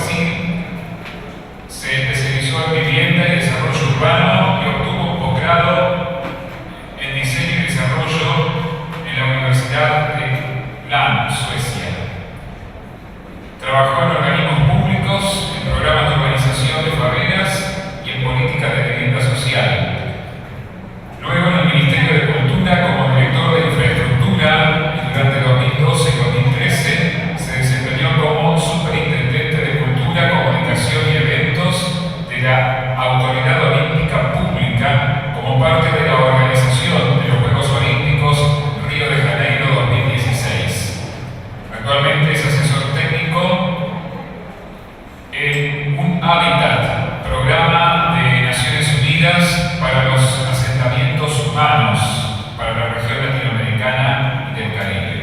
Brasil, se especializó en vivienda y desarrollo urbano y obtuvo un posgrado en diseño y desarrollo en la Universidad de Land, Suecia. Trabajó en organismos públicos, en programas de urbanización de favelas y en políticas de vivienda social. Luego en el Ministerio de Cultura como director de infraestructura y durante 2012 y 2013 se desempeñó como superintendente de Cultura, Comunicación y Eventos de la Autoridad Olímpica Pública como parte de la organización de los Juegos Olímpicos Río de Janeiro 2016. Actualmente es asesor técnico en un Habitat, programa de Naciones Unidas para los asentamientos humanos para la región latinoamericana y del Caribe.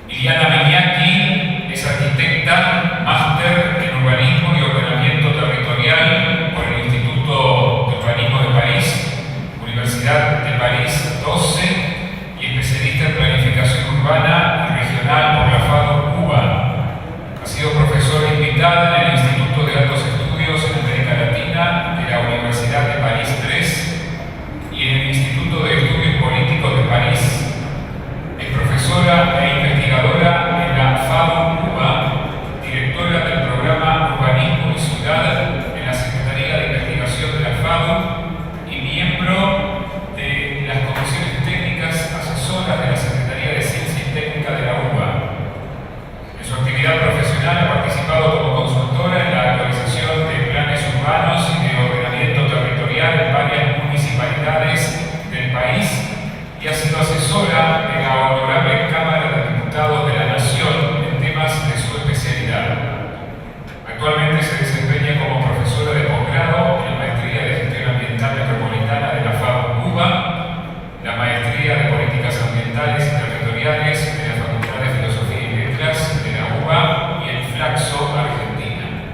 Iliana Miñaki es arquitecta, máster en urbanismo y ordenamiento territorial por el Instituto de Urbanismo de París, Universidad de París 12 y especialista en planificación urbana y regional por la FADO Cuba. Ha sido profesora invitada en el Instituto de Altos Estudios en América Latina de la Universidad de París 3 y en el Instituto de Estudios Políticos de París. Es profesora e investigadora en la FADO Cuba, directora del programa Urbanismo y Ciudad en la Secretaría de Investigación de la FADO y miembro de las comisiones técnicas asesoras de la Secretaría de Ciencia y Técnica de la UBA. En su actividad profesional ha participado como consultora en la actualización de planes urbanos y de ordenamiento territorial en varias municipalidades del país y ha sido asesora de la Honorable Cámara de Diputados de la Nación en temas de su especialidad. Actualmente se desempeña como profesora de posgrado en la Maestría de Gestión Ambiental Metropolitana de la FADO Cuba, la Maestría de Políticas Ambientales y Territoriales de la Facultad de Filosofía y Letras de la UBA y el Flaxo, Argentina.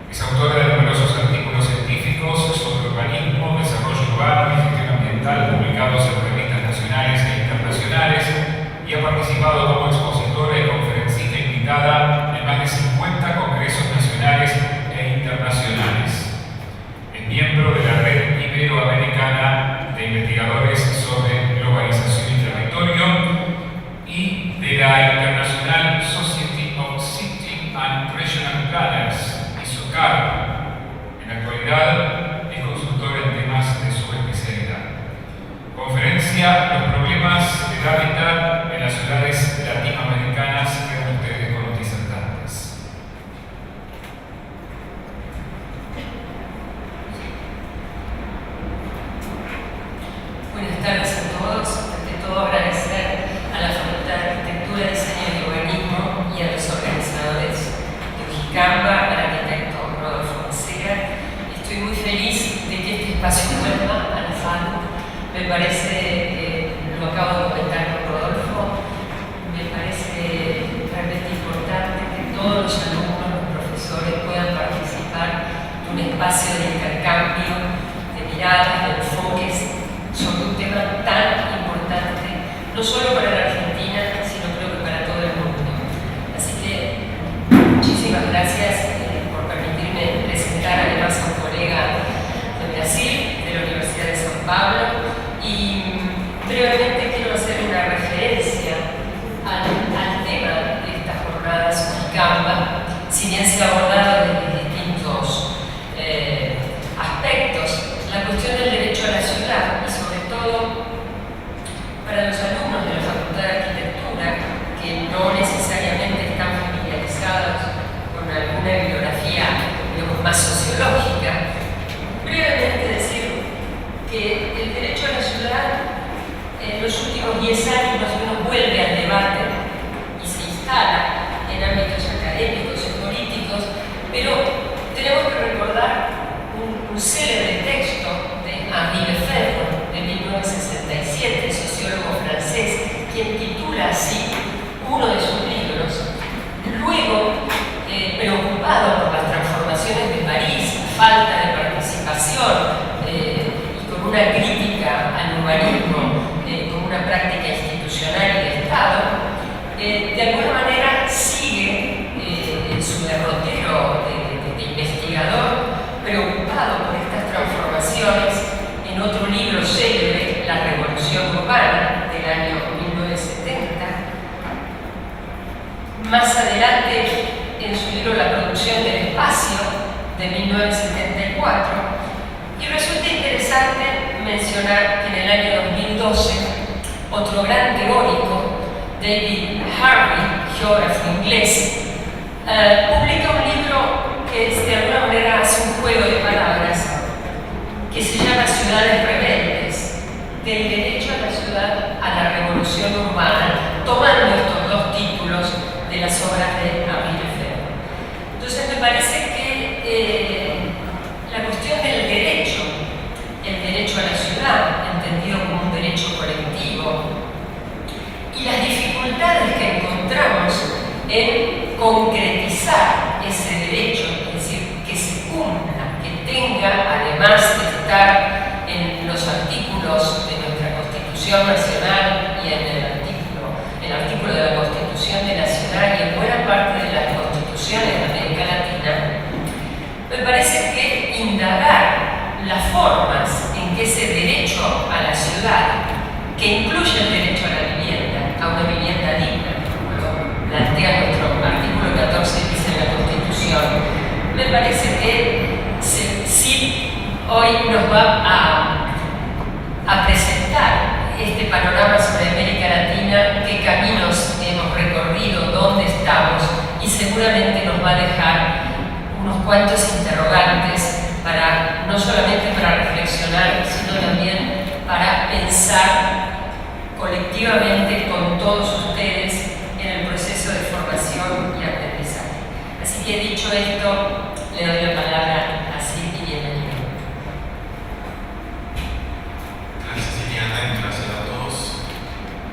Es autora de numerosos artículos científicos sobre urbanismo, desarrollo urbano y gestión ambiental publicados en revistas nacionales e internacionales y ha participado como expositora y conferencista invitada en más de 50 congresos nacionales e internacionales. Es miembro de la Red Iberoamericana de Investigadores sobre Globalización y Territorio y de la International Society of City and Regional Planners, ISOCAR. En la actualidad es consultora en temas de su especialidad. Conferencia: los problemas del hábitat en las ciudades latinoamericanas. Quedan ustedes con los disertantes. Buenas tardes a todos. Ante todo, agradecer a la Facultad de Arquitectura, Diseño y Urbanismo y a los organizadores de Ujicamba, al arquitecto Rodolfo Mancera. Estoy muy feliz de que este espacio vuelva a la FADO. Me parece, lo acabo de comentar con Rodolfo, me parece realmente importante que todos los alumnos, los profesores puedan participar de un espacio de intercambio, de miradas, de enfoques sobre un tema tan importante, no solo para la Argentina, sino creo que para todo el mundo. Así que muchísimas gracias por permitirme presentar además a un colega de Brasil, de la Universidad de San Pablo, y brevemente quiero hacer una referencia al tema de estas jornadas Ujicamba, si bien se ha abordado desde distintos aspectos, la cuestión del derecho a la ciudad y sobre todo para los alumnos de la Facultad de Arquitectura que no necesariamente están familiarizados con alguna bibliografía, digamos, más sociológica, brevemente decir que el derecho a la ciudad en los últimos 10 años más o menos vuelve al debate y se instala en ámbitos académicos y políticos, pero tenemos que recordar un célebre texto de Henri Lefebvre de 1967, sociólogo francés, quien titula así uno de sus libros. Luego, preocupado por las transformaciones de París, falta de participación y con una crítica al urbanismo como una práctica institucional y de Estado, de alguna manera observaciones en otro libro célebre, La Revolución Urbana, del año 1970. Más adelante, en su libro La Producción del Espacio, de 1974. Y resulta interesante mencionar que en el año 2012, otro gran teórico, David Harvey, geógrafo inglés, publica un libro que de alguna manera hace un juego de palabras que se llama Ciudades Rebeldes, del derecho a la ciudad a la revolución urbana, tomando estos dos títulos de las obras de Henri Lefebvre. Entonces me parece que la cuestión del derecho, el derecho a la ciudad, entendido como un derecho colectivo, y las dificultades que encontramos en concretizar ese derecho, es decir, que se cumpla, que tenga, además de estar en los artículos de nuestra Constitución Nacional y en el artículo de la Constitución de Nacional y en buena parte de las constituciones de América Latina, me parece que indagar las formas en que ese derecho a la ciudad, que incluye el derecho a la vivienda, a una vivienda digna, como lo plantea nuestro artículo 14 bis en la Constitución, me parece que sí hoy nos va a presentar este panorama sobre América Latina, qué caminos hemos recorrido, dónde estamos, y seguramente nos va a dejar unos cuantos interrogantes para, no solamente para reflexionar, sino también para pensar colectivamente con todos ustedes en el proceso de formación y aprendizaje. Así que dicho esto, le doy la palabra a Sid y bienvenido. Gracias Liliana y gracias a todos.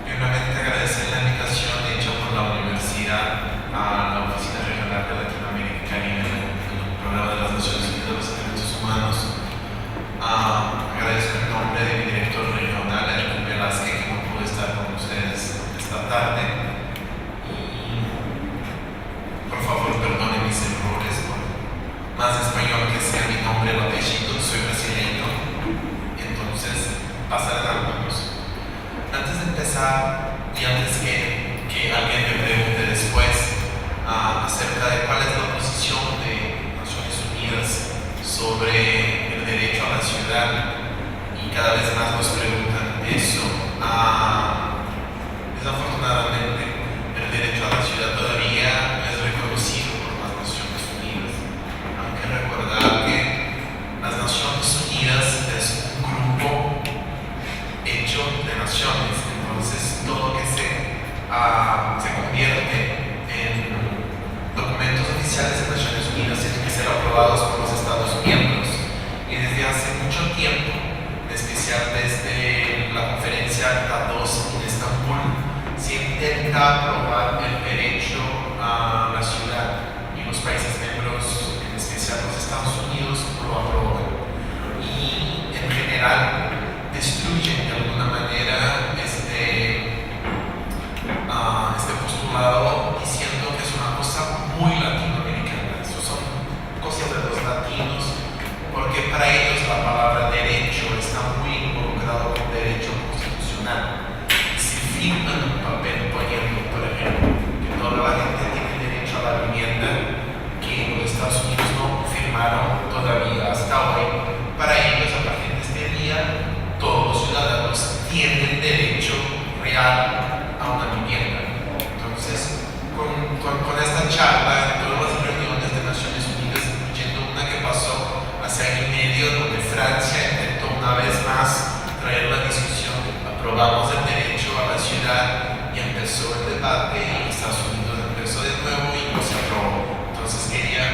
Primeramente agradecer la invitación hecha por la universidad a la Oficina Regional de Latinoamérica y Caribe del Programa de las Naciones Unidas de los Derechos Humanos. Agradezco en nombre de mi director regional, Eric Velázquez, que no pudo estar con ustedes esta tarde. Y por favor, perdonen mis errores, por más español que sea mi nombre, el apellido, soy brasileño, entonces pasarán algunos. Antes de empezar, y antes que alguien me pregunte después acerca de cuál es la posición de Naciones Unidas sobre el derecho a la ciudad, y cada vez más nos preguntan eso, desafortunadamente el derecho a la ciudad todavía es reconocido por las Naciones Unidas. Hay que recordar que las Naciones Unidas es un grupo hecho de naciones, entonces todo lo que se convierte en documentos oficiales de Naciones Unidas tienen que ser aprobados por los Estados miembros, y desde hace mucho tiempo, en especial desde la conferencia CAT2 en Estambul, se intenta aprobar el derecho a la ciudad, y los países miembros, en especial los Estados Unidos, lo aprueban y en general destruyen de alguna manera este postulado, diciendo que es una cosa muy latinoamericana. Eso son cosas de los latinos, porque para ellos la palabra derecho está muy involucrado con derecho constitucional. Si firman un papel poniendo, por ejemplo, que toda la gente tiene derecho a la vivienda, que los Estados Unidos no firmaron todavía hasta hoy, para ellos a partir de este día todos los ciudadanos tienen derecho real a una vivienda. Entonces, con esta charla, en todas las reuniones de Naciones Unidas, incluyendo una que pasó hace año y medio, donde Francia intentó una vez más traer la discusión, aprobamos el derecho a la ciudad, y empezó el debate, y Estados Unidos empezó de nuevo y no se aprobó. Entonces quería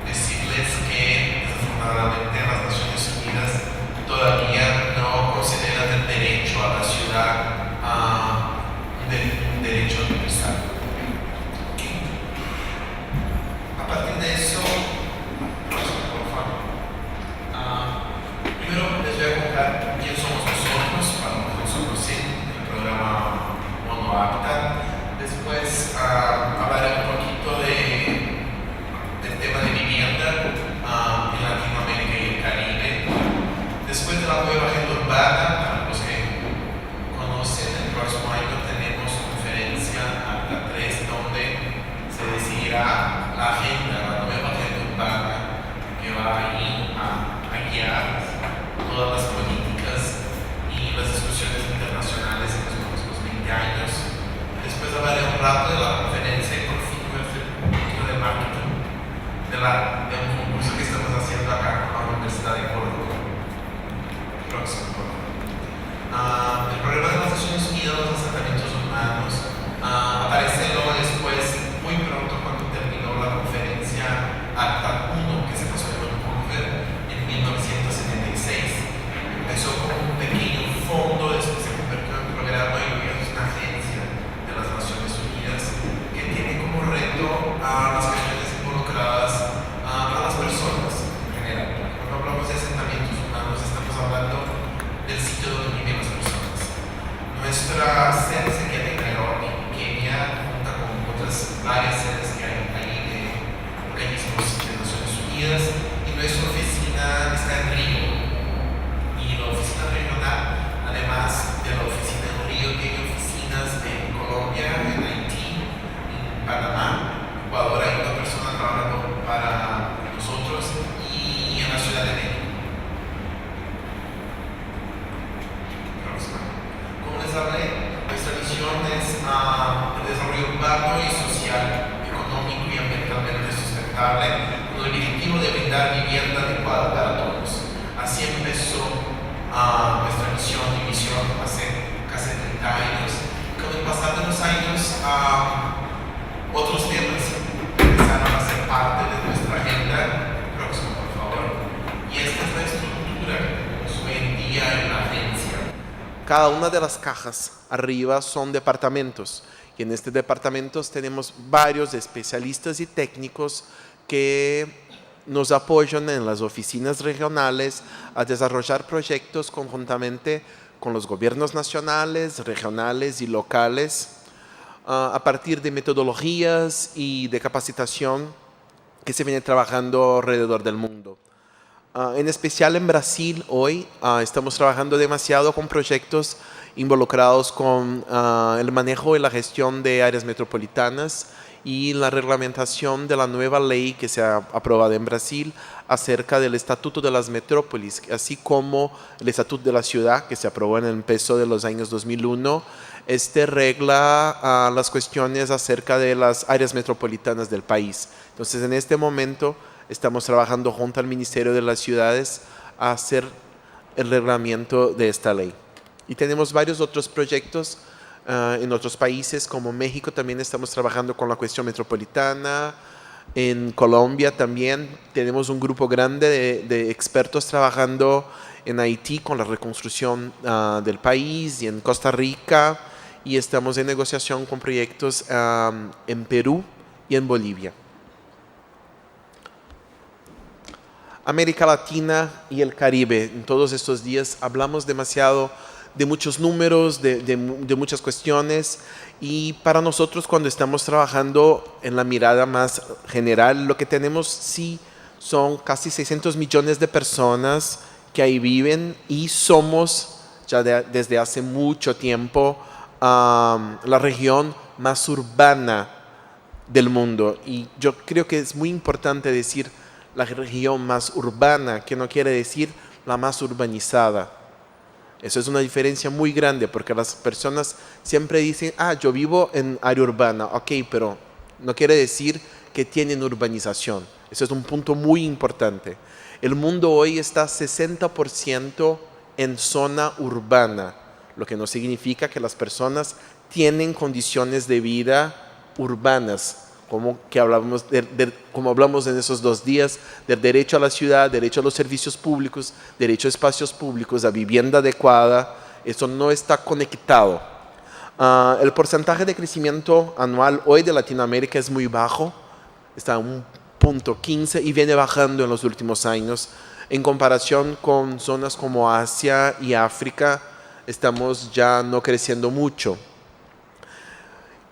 decirles que desafortunadamente las Naciones Unidas todavía no consideran el derecho a la ciudad un derecho universal. A partir de eso, por favor, primero les voy a contar quién somos nosotros, para los que nos conocen, el programa Mono Apta. Después el desarrollo urbano y social, económico y ambientalmente sustentable, con el objetivo de brindar vivienda adecuada para todos. Así empezó nuestra misión y visión hace casi 30 años. Con el pasar de los años, otros temas empezaron a ser parte de nuestra agenda. Próximo, por favor. Y esta es la estructura hoy en día en la agencia. Cada una de las cajas arriba son departamentos. Y en estos departamentos tenemos varios especialistas y técnicos que nos apoyan en las oficinas regionales a desarrollar proyectos conjuntamente con los gobiernos nacionales, regionales y locales a partir de metodologías y de capacitación que se viene trabajando alrededor del mundo. En especial en Brasil hoy estamos trabajando demasiado con proyectos involucrados con el manejo y la gestión de áreas metropolitanas y la reglamentación de la nueva ley que se ha aprobado en Brasil acerca del Estatuto de las Metrópolis, así como el Estatuto de la Ciudad que se aprobó en el empezó de los años 2001. Regla las cuestiones acerca de las áreas metropolitanas del país. Entonces, en este momento estamos trabajando junto al Ministerio de las Ciudades a hacer el reglamento de esta ley. Y tenemos varios otros proyectos en otros países, como México también estamos trabajando con la cuestión metropolitana. En Colombia también tenemos un grupo grande de expertos trabajando en Haití con la reconstrucción del país y en Costa Rica. Y estamos en negociación con proyectos en Perú y en Bolivia. América Latina y el Caribe. En todos estos días hablamos demasiado de muchos números, de muchas cuestiones, y para nosotros cuando estamos trabajando en la mirada más general, lo que tenemos sí son casi 600 millones de personas que ahí viven y somos ya desde hace mucho tiempo la región más urbana del mundo. Y yo creo que es muy importante decir la región más urbana, que no quiere decir la más urbanizada. Eso es una diferencia muy grande porque las personas siempre dicen, yo vivo en área urbana, ok, pero no quiere decir que tienen urbanización. Eso es un punto muy importante. El mundo hoy está 60% en zona urbana, lo que no significa que las personas tienen condiciones de vida urbanas, como hablamos en esos 2 días, del derecho a la ciudad, derecho a los servicios públicos, derecho a espacios públicos, a vivienda adecuada. Eso no está conectado. El porcentaje de crecimiento anual hoy de Latinoamérica es muy bajo, está a 1.15 y viene bajando en los últimos años. En comparación con zonas como Asia y África, estamos ya no creciendo mucho.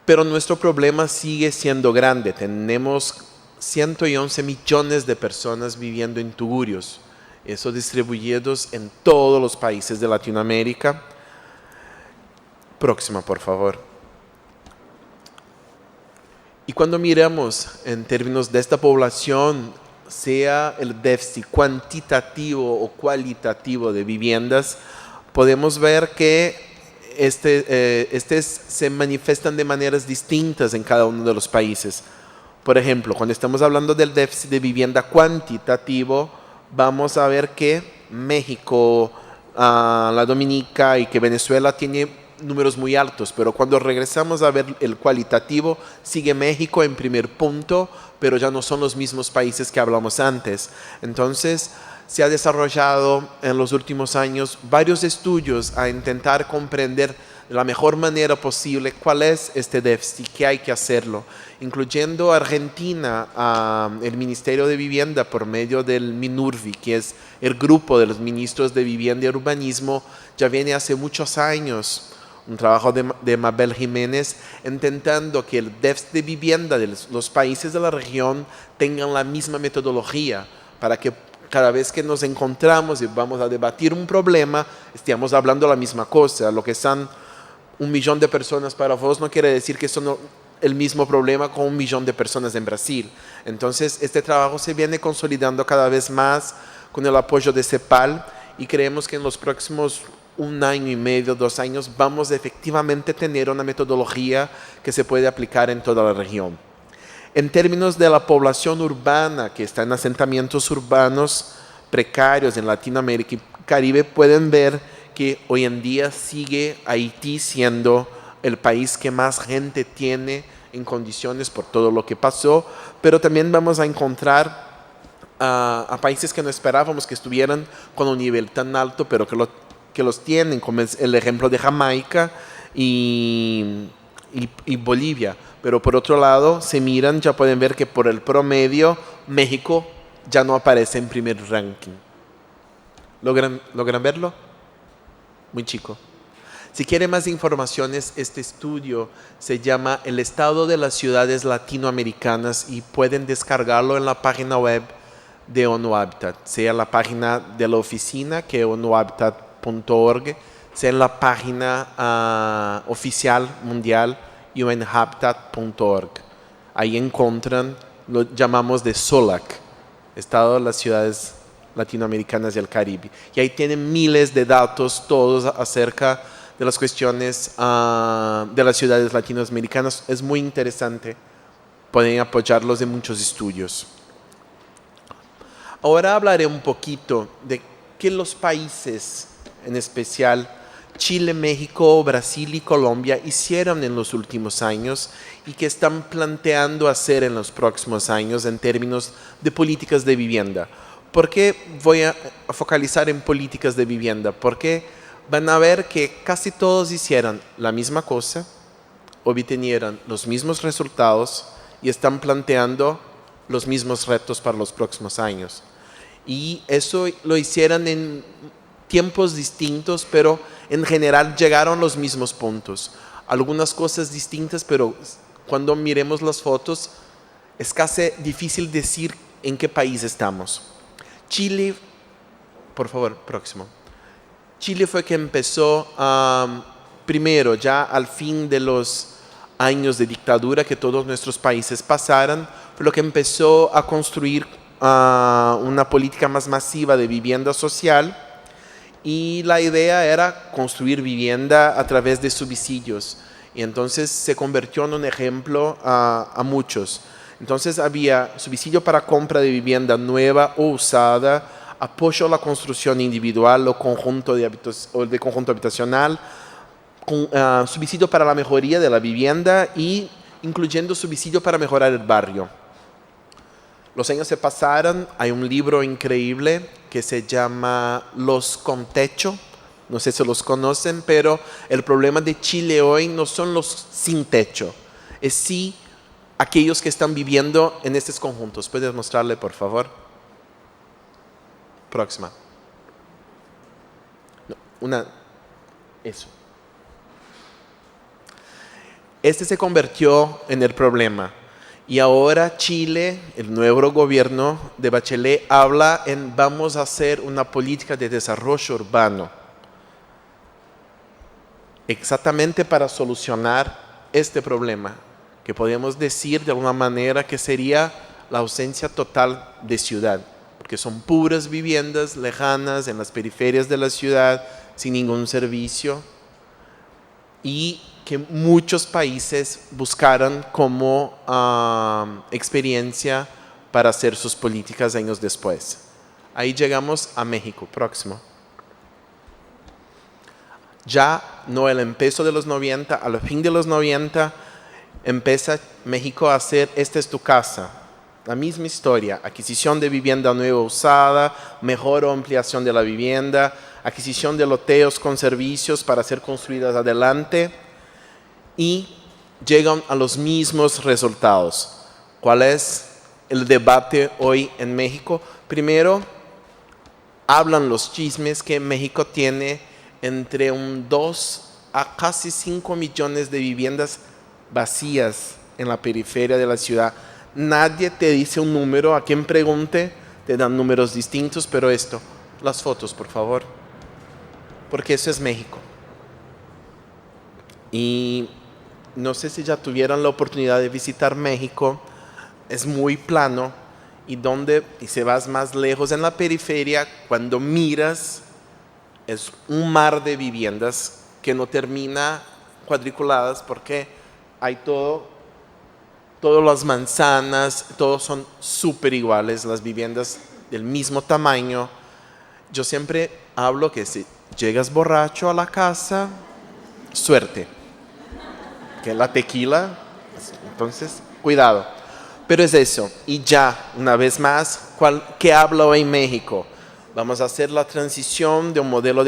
Pero nuestro problema sigue siendo grande. Tenemos 111 millones de personas viviendo en tugurios, eso distribuidos en todos los países de Latinoamérica. Próxima, por favor. Y cuando miramos en términos de esta población, sea el déficit cuantitativo o cualitativo de viviendas, podemos ver que se manifiestan de maneras distintas en cada uno de los países. Por ejemplo, cuando estamos hablando del déficit de vivienda cuantitativo, vamos a ver que México, la Dominica y que Venezuela tiene números muy altos, pero cuando regresamos a ver el cualitativo, sigue México en primer punto, pero ya no son los mismos países que hablamos antes. Entonces, se ha desarrollado en los últimos años varios estudios a intentar comprender de la mejor manera posible cuál es este déficit, qué hay que hacerlo, incluyendo Argentina, el Ministerio de Vivienda por medio del MINURVI, que es el grupo de los ministros de Vivienda y Urbanismo, ya viene hace muchos años un trabajo de Mabel Jiménez intentando que el déficit de vivienda de los países de la región tengan la misma metodología para que cada vez que nos encontramos y vamos a debatir un problema, estamos hablando la misma cosa. Lo que son 1 millón de personas para vos no quiere decir que son el mismo problema con 1 millón de personas en Brasil. Entonces, este trabajo se viene consolidando cada vez más con el apoyo de CEPAL y creemos que en los próximos 1 año y medio, 2 años, vamos a efectivamente tener una metodología que se puede aplicar en toda la región. En términos de la población urbana que está en asentamientos urbanos precarios en Latinoamérica y Caribe, pueden ver que hoy en día sigue Haití siendo el país que más gente tiene en condiciones por todo lo que pasó, pero también vamos a encontrar a países que no esperábamos que estuvieran con un nivel tan alto, pero que los tienen, como es el ejemplo de Jamaica y Bolivia. Pero por otro lado, se miran, ya pueden ver que por el promedio, México ya no aparece en primer ranking. ¿Logran verlo? Muy chico. Si quieren más informaciones, este estudio se llama El Estado de las Ciudades Latinoamericanas y pueden descargarlo en la página web de ONU Habitat, sea la página de la oficina, que es onuhabitat.org, sea en la página oficial mundial, unhabitat.org. Ahí encuentran, lo llamamos de SOLAC, Estado de las Ciudades Latinoamericanas y el Caribe. Y ahí tienen miles de datos, todos acerca de las cuestiones de las ciudades latinoamericanas. Es muy interesante, pueden apoyarlos en muchos estudios. Ahora hablaré un poquito de qué los países, en especial Chile, México, Brasil y Colombia, hicieron en los últimos años y que están planteando hacer en los próximos años en términos de políticas de vivienda. ¿Por qué voy a focalizar en políticas de vivienda? Porque van a ver que casi todos hicieron la misma cosa, obtenieron los mismos resultados y están planteando los mismos retos para los próximos años. Y eso lo hicieron en tiempos distintos, pero en general llegaron a los mismos puntos. Algunas cosas distintas, pero cuando miremos las fotos es casi difícil decir en qué país estamos. Chile, por favor, próximo. Chile fue que empezó primero, ya al fin de los años de dictadura que todos nuestros países pasaron, fue lo que empezó a construir una política más masiva de vivienda social, y la idea era construir vivienda a través de subsidios, y entonces se convirtió en un ejemplo a muchos. Entonces había subsidio para compra de vivienda nueva o usada, apoyo a la construcción individual o de conjunto habitacional, subsidio para la mejoría de la vivienda y incluyendo subsidio para mejorar el barrio. Los años se pasaron, hay un libro increíble que se llama Los con Techo, no sé si los conocen, pero el problema de Chile hoy no son los sin techo, es sí aquellos que están viviendo en estos conjuntos. ¿Puedes mostrarle, por favor? Próxima. No, eso. Este se convirtió en el problema. Y ahora Chile, el nuevo gobierno de Bachelet, habla en vamos a hacer una política de desarrollo urbano. Exactamente para solucionar este problema, que podemos decir de alguna manera que sería la ausencia total de ciudad, porque son puras viviendas lejanas en las periferias de la ciudad, sin ningún servicio, y que muchos países buscaron como experiencia para hacer sus políticas años después. Ahí llegamos a México, próximo. Ya no el empiezo de los 90, al fin de los 90, empieza México a hacer Esta es tu casa. La misma historia, adquisición de vivienda nueva usada, mejor ampliación de la vivienda, adquisición de loteos con servicios para ser construidas adelante, y llegan a los mismos resultados. ¿Cuál es el debate hoy en México? Primero, hablan los chismes que México tiene entre 2 a casi 5 millones de viviendas vacías en la periferia de la ciudad. Nadie te dice un número, a quien pregunte te dan números distintos, pero las fotos, por favor, porque eso es México. Y no sé si ya tuvieron la oportunidad de visitar México, es muy plano, y si vas más lejos en la periferia, cuando miras es un mar de viviendas que no termina cuadriculadas porque hay todas las manzanas, todos son súper iguales, las viviendas del mismo tamaño. Yo siempre hablo que si llegas borracho a la casa, suerte, que la tequila, entonces cuidado. Pero es eso, y ya, una vez más, ¿qué habla hoy México? Vamos a hacer la transición de un modelo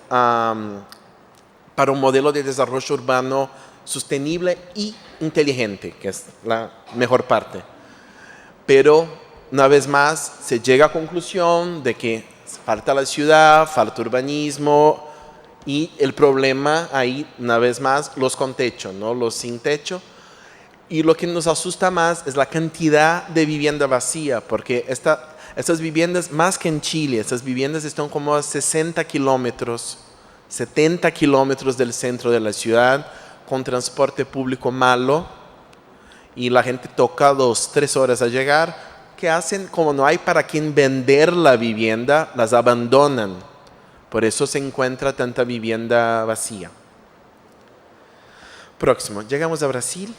para un modelo de desarrollo urbano sostenible y inteligente, que es la mejor parte. Pero, una vez más, se llega a conclusión de que falta la ciudad, falta urbanismo, y el problema ahí, una vez más, los con techo, ¿no? Los sin techo. Y lo que nos asusta más es la cantidad de vivienda vacía, porque estas viviendas, más que en Chile, estas viviendas están como a 60 kilómetros, 70 kilómetros del centro de la ciudad, con transporte público malo, y la gente toca 2-3 horas a llegar. ¿Qué hacen? Como no hay para quien vender la vivienda, las abandonan. Por eso se encuentra tanta vivienda vacía. Próximo, llegamos a Brasil.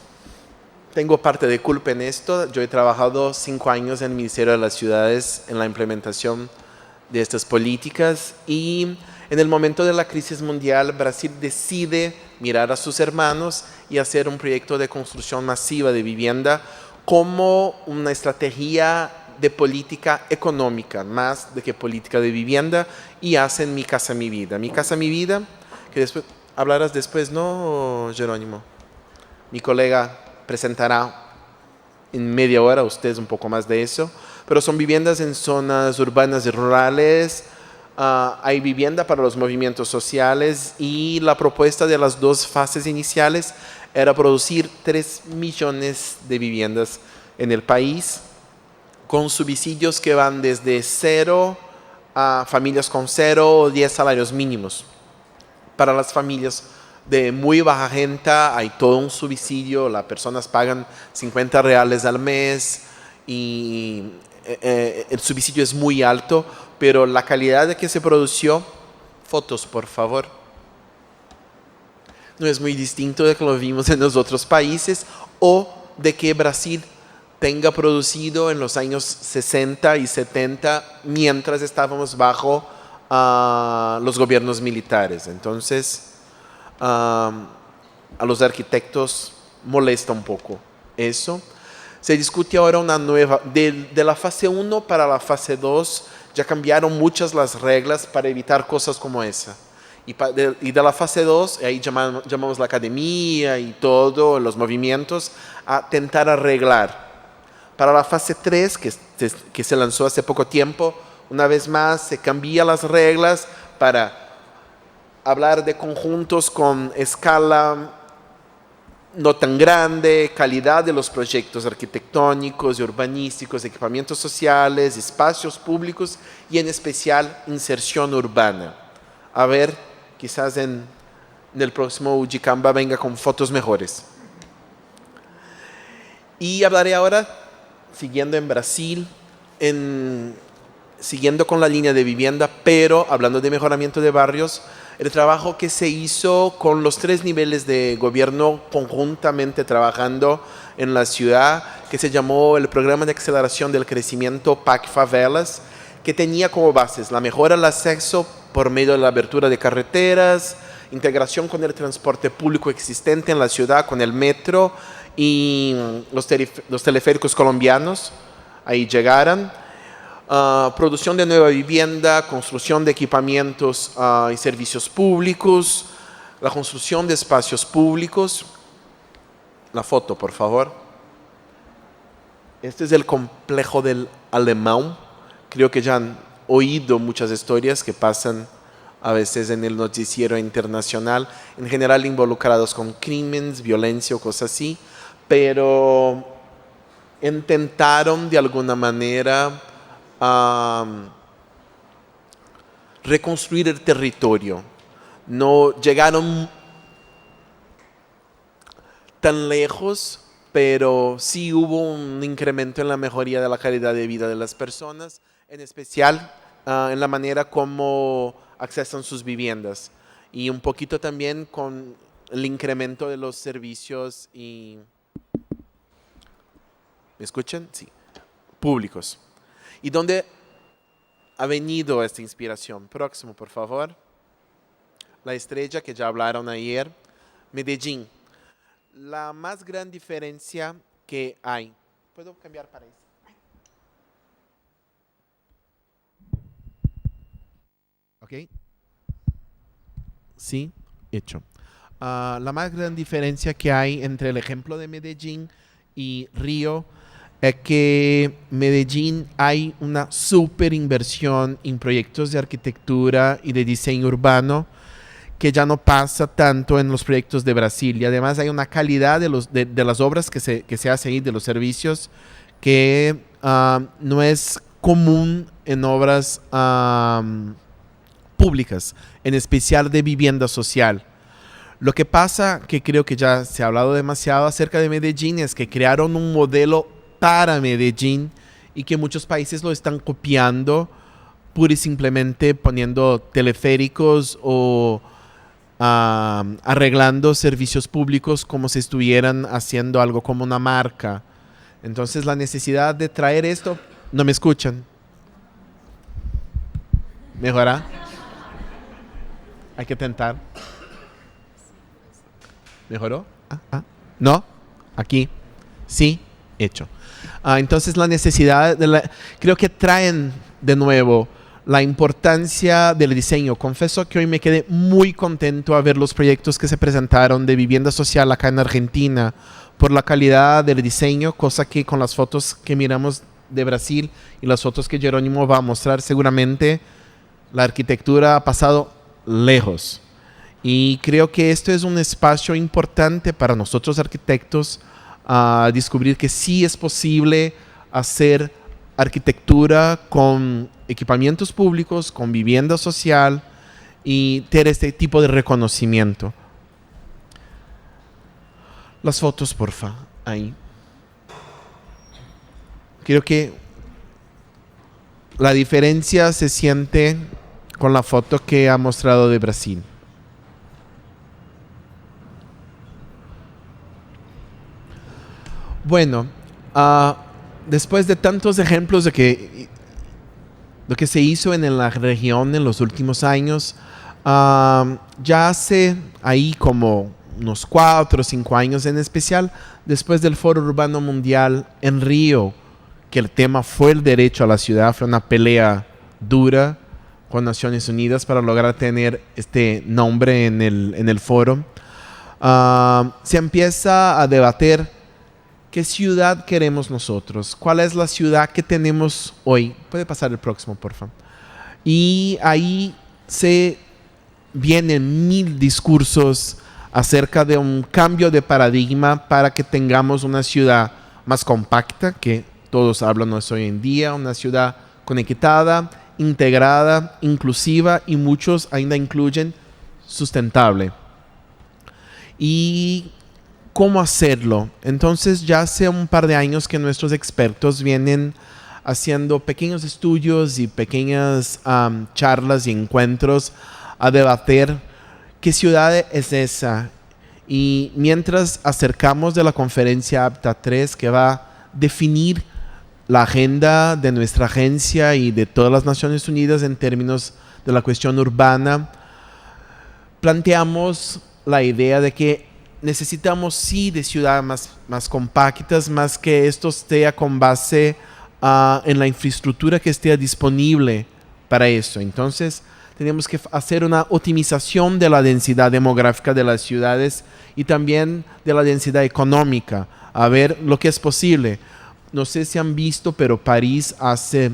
Tengo parte de culpa en esto. Yo he trabajado 5 años en el Ministerio de las Ciudades en la implementación de estas políticas, y en el momento de la crisis mundial, Brasil decide mirar a sus hermanos y hacer un proyecto de construcción masiva de vivienda como una estrategia de política económica, más de que política de vivienda, y hacen Mi Casa Mi Vida. Mi Casa Mi Vida, que después hablarás después, ¿no, Jerónimo? Mi colega presentará en media hora a ustedes un poco más de eso, pero son viviendas en zonas urbanas y rurales. Hay vivienda para los movimientos sociales, y la propuesta de las 2 fases iniciales era producir 3 millones de viviendas en el país, con subsidios que van desde 0 a familias con 0 o 10 salarios mínimos. Para las familias de muy baja renta hay todo un subsidio, las personas pagan 50 reales al mes, y el subsidio es muy alto, pero la calidad de que se produció, fotos por favor, no es muy distinto de que lo vimos en los otros países, o de que Brasil tenga producido en los años 60 y 70 mientras estábamos bajo los gobiernos militares. Entonces, a los arquitectos molesta un poco eso. Se discute ahora una nueva, de la fase 1 para la fase 2, ya cambiaron muchas las reglas para evitar cosas como esa. Y de la fase 2, ahí llamamos la academia y todo, los movimientos, a tentar arreglar. Para la fase 3, que se lanzó hace poco tiempo, una vez más se cambian las reglas para hablar de conjuntos con escala no tan grande, calidad de los proyectos arquitectónicos y urbanísticos, equipamientos sociales, espacios públicos y en especial inserción urbana. A ver, quizás en el próximo Ujicamba venga con fotos mejores. Y hablaré ahora, siguiendo en Brasil, siguiendo con la línea de vivienda, pero hablando de mejoramiento de barrios, el trabajo que se hizo con los 3 niveles de gobierno conjuntamente trabajando en la ciudad, que se llamó el Programa de Aceleración del Crecimiento PAC Favelas, que tenía como bases la mejora del acceso por medio de la abertura de carreteras, integración con el transporte público existente en la ciudad, con el metro y los teleféricos colombianos, ahí llegaran. Producción de nueva vivienda, construcción de equipamientos y servicios públicos, la construcción de espacios públicos. La foto, por favor. Este es el complejo del Alemão. Creo que ya han oído muchas historias que pasan a veces en el noticiero internacional, en general involucrados con crímenes, violencia o cosas así, pero intentaron de alguna manera reconstruir el territorio. No llegaron tan lejos, pero sí hubo un incremento en la mejoría de la calidad de vida de las personas, en especial en la manera como accesan sus viviendas. Y un poquito también con el incremento de los servicios y... ¿Me escuchan? Sí. Públicos. ¿Y dónde ha venido esta inspiración? Próximo, por favor. La estrella que ya hablaron ayer. Medellín. La más gran diferencia que hay. ¿Puedo cambiar para eso? ¿Ok? Sí, hecho. La más gran diferencia que hay entre el ejemplo de Medellín y Río es que Medellín hay una super inversión en proyectos de arquitectura y de diseño urbano que ya no pasa tanto en los proyectos de Brasil. Y además hay una calidad de las obras que se hacen ahí, de los servicios, que no es común en obras públicas, en especial de vivienda social. Lo que pasa, que creo que ya se ha hablado demasiado acerca de Medellín, es que crearon un modelo para Medellín y que muchos países lo están copiando pura y simplemente poniendo teleféricos o arreglando servicios públicos como si estuvieran haciendo algo como una marca. Entonces la necesidad de traer esto, ¿no me escuchan? ¿Mejora? Hay que tentar. ¿Mejoró? ¿No? Aquí. Sí, hecho. Entonces la necesidad, creo que traen de nuevo la importancia del diseño. Confieso que hoy me quedé muy contento a ver los proyectos que se presentaron de vivienda social acá en Argentina por la calidad del diseño, cosa que con las fotos que miramos de Brasil y las fotos que Jerónimo va a mostrar, seguramente la arquitectura ha pasado lejos. Y creo que esto es un espacio importante para nosotros arquitectos a descubrir que sí es posible hacer arquitectura con equipamientos públicos, con vivienda social y tener este tipo de reconocimiento. Las fotos, porfa, ahí. Creo que la diferencia se siente con la foto que ha mostrado de Brasil. Bueno, después de tantos ejemplos de lo que se hizo en la región en los últimos años, ya hace ahí como unos 4 o 5 años en especial, después del Foro Urbano Mundial en Río, que el tema fue el derecho a la ciudad, fue una pelea dura con Naciones Unidas para lograr tener este nombre en el foro. Se empieza a debatir qué ciudad queremos nosotros, cuál es la ciudad que tenemos hoy. Puede pasar el próximo, por favor. Y ahí se vienen 1000 discursos acerca de un cambio de paradigma para que tengamos una ciudad más compacta, que todos hablan hoy en día, una ciudad conectada, integrada, inclusiva y muchos ainda incluyen sustentable. Y ¿cómo hacerlo? Entonces ya hace un par de años que nuestros expertos vienen haciendo pequeños estudios y pequeñas charlas y encuentros a debatir qué ciudad es esa. Y mientras acercamos de la conferencia APTA 3 que va a definir la agenda de nuestra agencia y de todas las Naciones Unidas en términos de la cuestión urbana, planteamos la idea de que necesitamos sí de ciudades más compactas, más que esto esté con base en la infraestructura que esté disponible para eso. Entonces tenemos que hacer una optimización de la densidad demográfica de las ciudades y también de la densidad económica, a ver lo que es posible. No sé si han visto, pero París hace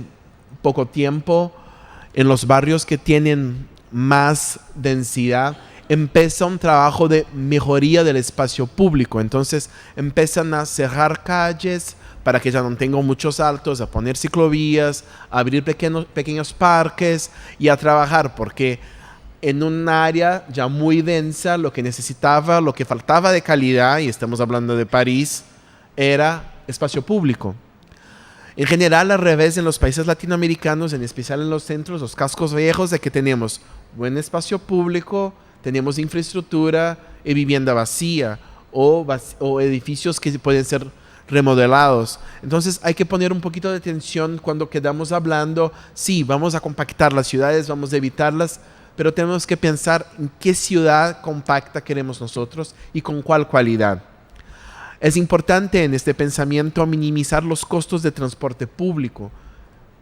poco tiempo, en los barrios que tienen más densidad, empieza un trabajo de mejoría del espacio público. Entonces empiezan a cerrar calles para que ya no tengan muchos altos, a poner ciclovías, a abrir pequeños parques y a trabajar, porque en un área ya muy densa lo que faltaba de calidad, y estamos hablando de París, era espacio público. En general, al revés, en los países latinoamericanos, en especial en los centros, los cascos viejos, de que tenemos buen espacio público, tenemos infraestructura y vivienda vacía o edificios que pueden ser remodelados. Entonces hay que poner un poquito de atención cuando quedamos hablando. Sí, vamos a compactar las ciudades, vamos a evitarlas, pero tenemos que pensar en qué ciudad compacta queremos nosotros y con cuál cualidad. Es importante en este pensamiento minimizar los costos de transporte público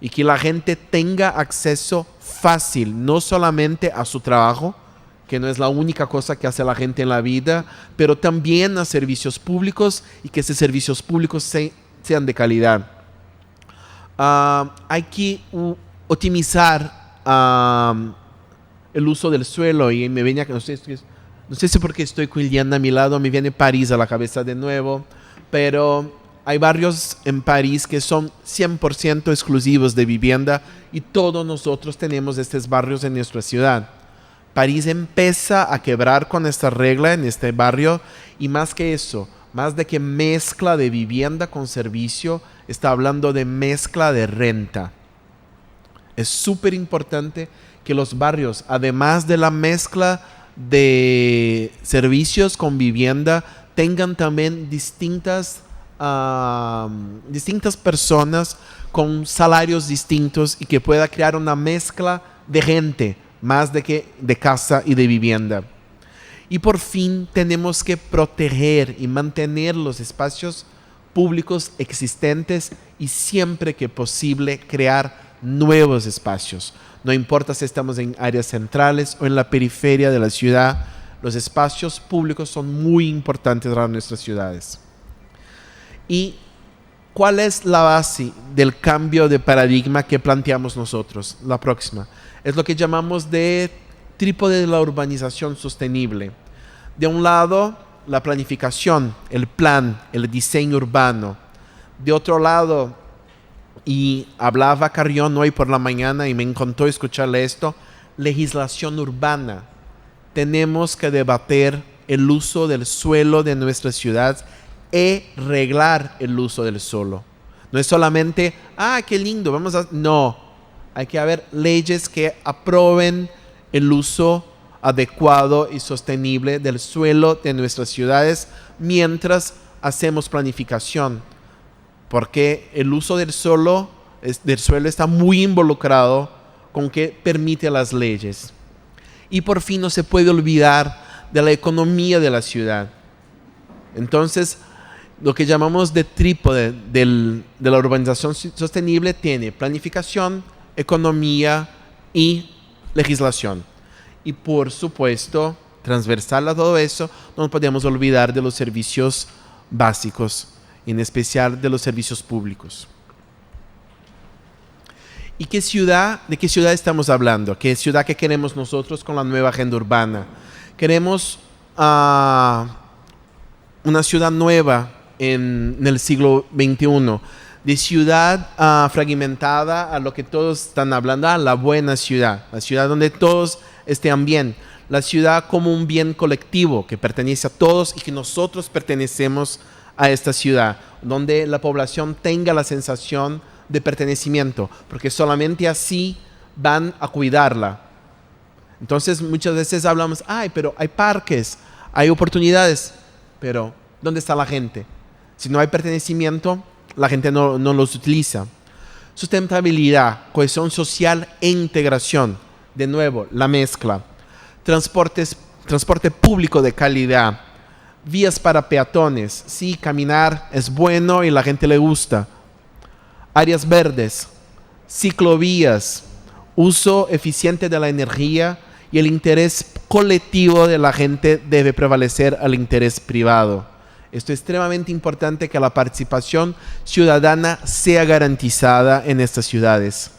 y que la gente tenga acceso fácil, no solamente a su trabajo, que no es la única cosa que hace la gente en la vida, pero también a servicios públicos y que esos servicios públicos sean de calidad. Hay que optimizar el uso del suelo y me venía, no sé si porque estoy con Iliana a mi lado, me viene París a la cabeza de nuevo, pero hay barrios en París que son 100% exclusivos de vivienda y todos nosotros tenemos estos barrios en nuestra ciudad. París empieza a quebrar con esta regla en este barrio y más que eso, más de que mezcla de vivienda con servicio, está hablando de mezcla de renta. Es súper importante que los barrios, además de la mezcla de servicios con vivienda, tengan también distintas personas con salarios distintos y que pueda crear una mezcla de gente, más de casa y de vivienda. Y por fin tenemos que proteger y mantener los espacios públicos existentes y siempre que posible crear nuevos espacios. No importa si estamos en áreas centrales o en la periferia de la ciudad, los espacios públicos son muy importantes para nuestras ciudades. ¿Y cuál es la base del cambio de paradigma que planteamos nosotros? La próxima es lo que llamamos de trípode de la urbanización sostenible. De un lado, la planificación, el plan, el diseño urbano. De otro lado, y hablaba Carrión hoy por la mañana y me encantó escucharle esto, legislación urbana. Tenemos que debatir el uso del suelo de nuestra ciudad y reglar el uso del suelo. No es solamente, qué lindo, no. Hay que haber leyes que aprueben el uso adecuado y sostenible del suelo de nuestras ciudades mientras hacemos planificación. Porque el uso del suelo está muy involucrado con que permite las leyes. Y por fin no se puede olvidar de la economía de la ciudad. Entonces, lo que llamamos de trípode de la urbanización sostenible tiene planificación, economía y legislación. Y por supuesto, transversal a todo eso, no podemos olvidar de los servicios básicos, en especial de los servicios públicos. ¿Y de qué ciudad estamos hablando? ¿Qué ciudad que queremos nosotros con la nueva agenda urbana? Queremos una ciudad nueva en el siglo XXI, de ciudad fragmentada a lo que todos están hablando, la buena ciudad, la ciudad donde todos estén bien, la ciudad como un bien colectivo que pertenece a todos y que nosotros pertenecemos a esta ciudad, donde la población tenga la sensación de pertenecimiento, porque solamente así van a cuidarla. Entonces muchas veces hablamos, pero hay parques, hay oportunidades, pero ¿dónde está la gente? Si no hay pertenecimiento, la gente no los utiliza. Sustentabilidad, cohesión social e integración. De nuevo, la mezcla. Transporte público de calidad. Vías para peatones. Sí, caminar es bueno y la gente le gusta. Áreas verdes. Ciclovías. Uso eficiente de la energía y el interés colectivo de la gente debe prevalecer al interés privado. Esto es extremadamente importante, que la participación ciudadana sea garantizada en estas ciudades.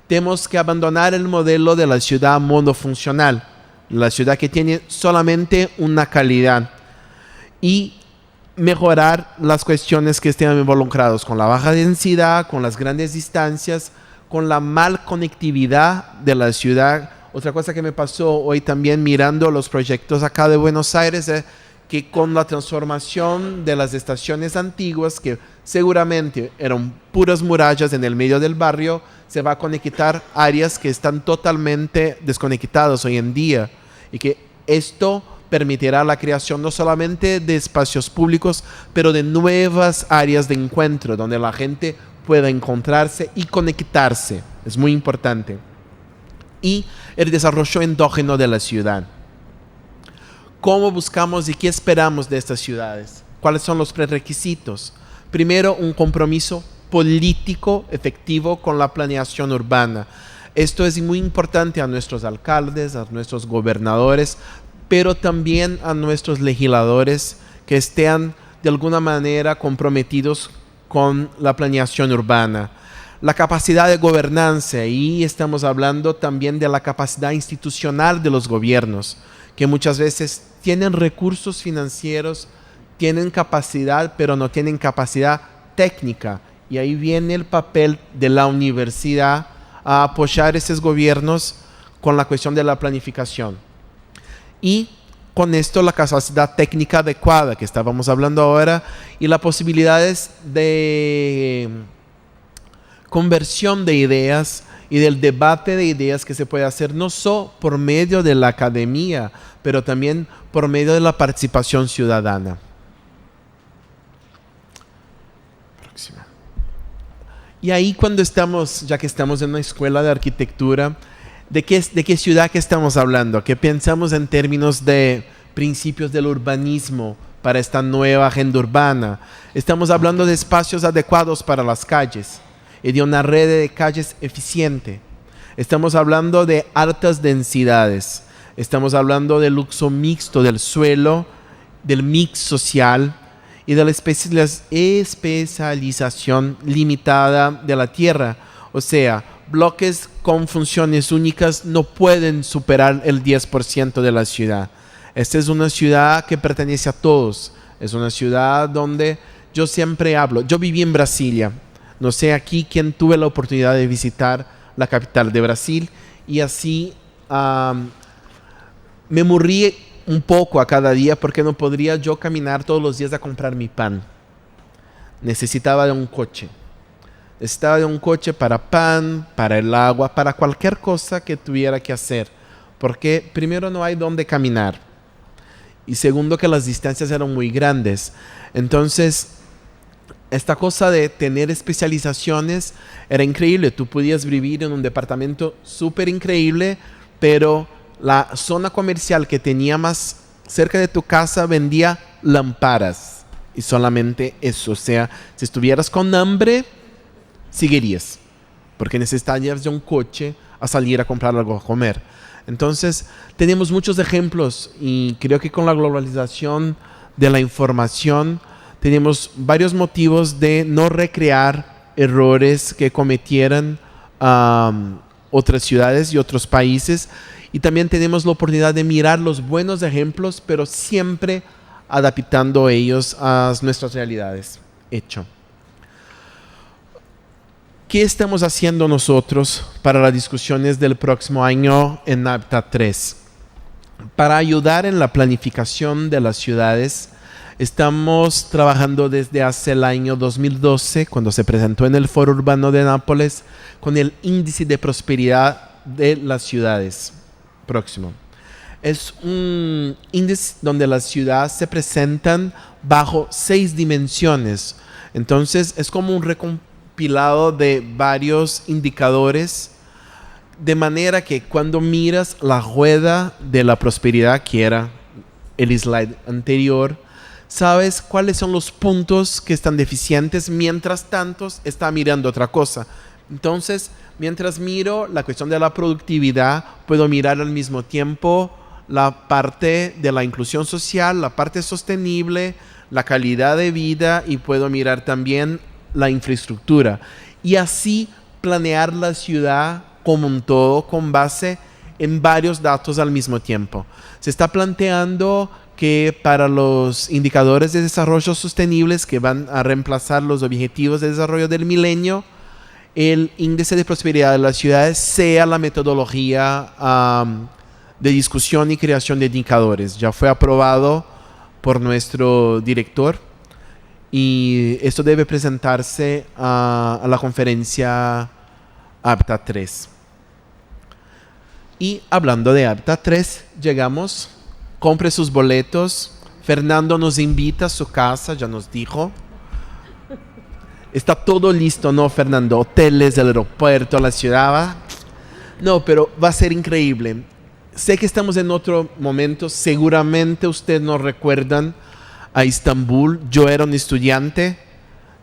Tenemos que abandonar el modelo de la ciudad monofuncional, la ciudad que tiene solamente una calidad, y mejorar las cuestiones que estén involucradas con la baja densidad, con las grandes distancias, con la mal conectividad de la ciudad. Otra cosa que me pasó hoy también mirando los proyectos acá de Buenos Aires es que con la transformación de las estaciones antiguas que seguramente eran puras murallas en el medio del barrio, se va a conectar áreas que están totalmente desconectadas hoy en día y que esto permitirá la creación no solamente de espacios públicos, pero de nuevas áreas de encuentro donde la gente pueda encontrarse y conectarse. Es muy importante. Y el desarrollo endógeno de la ciudad. ¿Cómo buscamos y qué esperamos de estas ciudades? ¿Cuáles son los prerequisitos? Primero, un compromiso político efectivo con la planeación urbana. Esto es muy importante a nuestros alcaldes, a nuestros gobernadores, pero también a nuestros legisladores que estén de alguna manera comprometidos con la planeación urbana. La capacidad de gobernanza, y estamos hablando también de la capacidad institucional de los gobiernos, que muchas veces tienen recursos financieros, tienen capacidad, pero no tienen capacidad técnica. Y ahí viene el papel de la universidad a apoyar esos gobiernos con la cuestión de la planificación. Y con esto la capacidad técnica adecuada que estábamos hablando ahora y las posibilidades de conversión de ideas y del debate de ideas que se puede hacer no solo por medio de la academia, pero también por medio de la participación ciudadana. Próxima. Y ahí cuando estamos, ya que estamos en una escuela de arquitectura, ¿de qué ciudad que estamos hablando? ¿Qué pensamos en términos de principios del urbanismo para esta nueva agenda urbana? Estamos hablando de espacios adecuados para las calles y de una red de calles eficiente. Estamos hablando de altas densidades. Estamos hablando del uso mixto del suelo, del mix social y de la especialización limitada de la tierra. O sea, bloques con funciones únicas no pueden superar el 10% de la ciudad. Esta es una ciudad que pertenece a todos. Es una ciudad donde yo siempre hablo. Yo viví en Brasilia. No sé aquí quién tuve la oportunidad de visitar la capital de Brasil y así me morí un poco a cada día porque no podría yo caminar todos los días a comprar mi pan. Necesitaba de un coche. Necesitaba de un coche para pan, para el agua, para cualquier cosa que tuviera que hacer. Porque primero no hay dónde caminar. Y segundo que las distancias eran muy grandes. Entonces, esta cosa de tener especializaciones era increíble. Tú podías vivir en un departamento súper increíble, pero la zona comercial que tenía más cerca de tu casa vendía lámparas. Y solamente eso. O sea, si estuvieras con hambre, seguirías. Porque necesitarías de un coche a salir a comprar algo a comer. Entonces, tenemos muchos ejemplos y creo que con la globalización de la información tenemos varios motivos de no recrear errores que cometieran otras ciudades y otros países. Y también tenemos la oportunidad de mirar los buenos ejemplos, pero siempre adaptando ellos a nuestras realidades. Hecho. ¿Qué estamos haciendo nosotros para las discusiones del próximo año en Hábitat 3? Para ayudar en la planificación de las ciudades, estamos trabajando desde hace el año 2012, cuando se presentó en el Foro Urbano de Nápoles, con el Índice de Prosperidad de las Ciudades próximo. Es un índice donde las ciudades se presentan bajo 6 dimensiones. Entonces, es como un compilado de varios indicadores, de manera que cuando miras la rueda de la prosperidad, que era el slide anterior, sabes cuáles son los puntos que están deficientes, mientras tanto está mirando otra cosa. Entonces, mientras miro la cuestión de la productividad, puedo mirar al mismo tiempo la parte de la inclusión social, la parte sostenible, la calidad de vida y puedo mirar también la infraestructura y así planear la ciudad como un todo con base en varios datos al mismo tiempo. Se está planteando que para los indicadores de desarrollo sostenibles que van a reemplazar los objetivos de desarrollo del milenio, el índice de prosperidad de las ciudades sea la metodología de discusión y creación de indicadores. Ya fue aprobado por nuestro director y esto debe presentarse a la conferencia APTA 3. Y hablando de APTA 3, llegamos, compre sus boletos. Fernando nos invita a su casa, ya nos dijo. Está todo listo, ¿no, Fernando? Hoteles, el aeropuerto, la ciudad. No, pero va a ser increíble. Sé que estamos en otro momento. Seguramente ustedes nos recuerdan a Estambul. Yo era un estudiante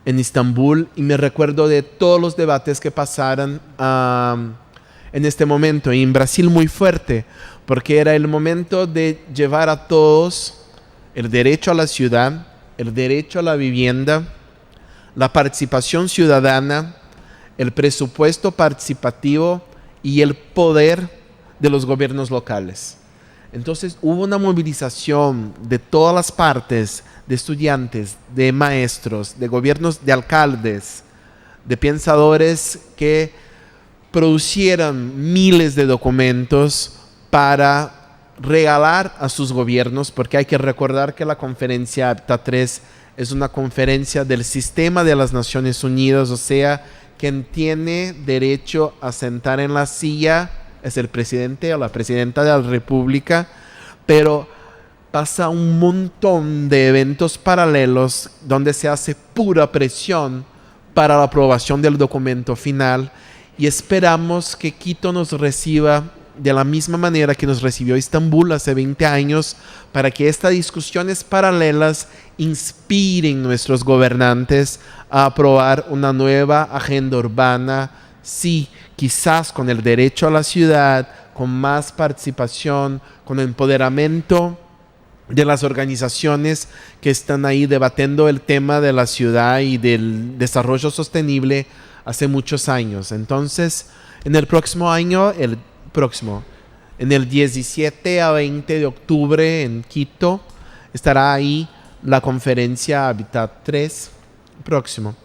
en Estambul y me recuerdo de todos los debates que pasaron en este momento. Y en Brasil muy fuerte, porque era el momento de llevar a todos el derecho a la ciudad, el derecho a la vivienda, la participación ciudadana, el presupuesto participativo y el poder de los gobiernos locales. Entonces hubo una movilización de todas las partes, de estudiantes, de maestros, de gobiernos, de alcaldes, de pensadores que producieran miles de documentos para regalar a sus gobiernos, porque hay que recordar que la conferencia APTA 3 es una conferencia del sistema de las Naciones Unidas, o sea, quien tiene derecho a sentar en la silla es el presidente o la presidenta de la República, pero pasa un montón de eventos paralelos donde se hace pura presión para la aprobación del documento final y esperamos que Quito nos reciba de la misma manera que nos recibió Estambul hace 20 años, para que estas discusiones paralelas inspiren a nuestros gobernantes a aprobar una nueva agenda urbana, sí, quizás con el derecho a la ciudad, con más participación, con empoderamiento de las organizaciones que están ahí debatiendo el tema de la ciudad y del desarrollo sostenible hace muchos años. Entonces, en el próximo año, en el 17 a 20 de octubre en Quito, estará ahí la conferencia Habitat 3 próximo.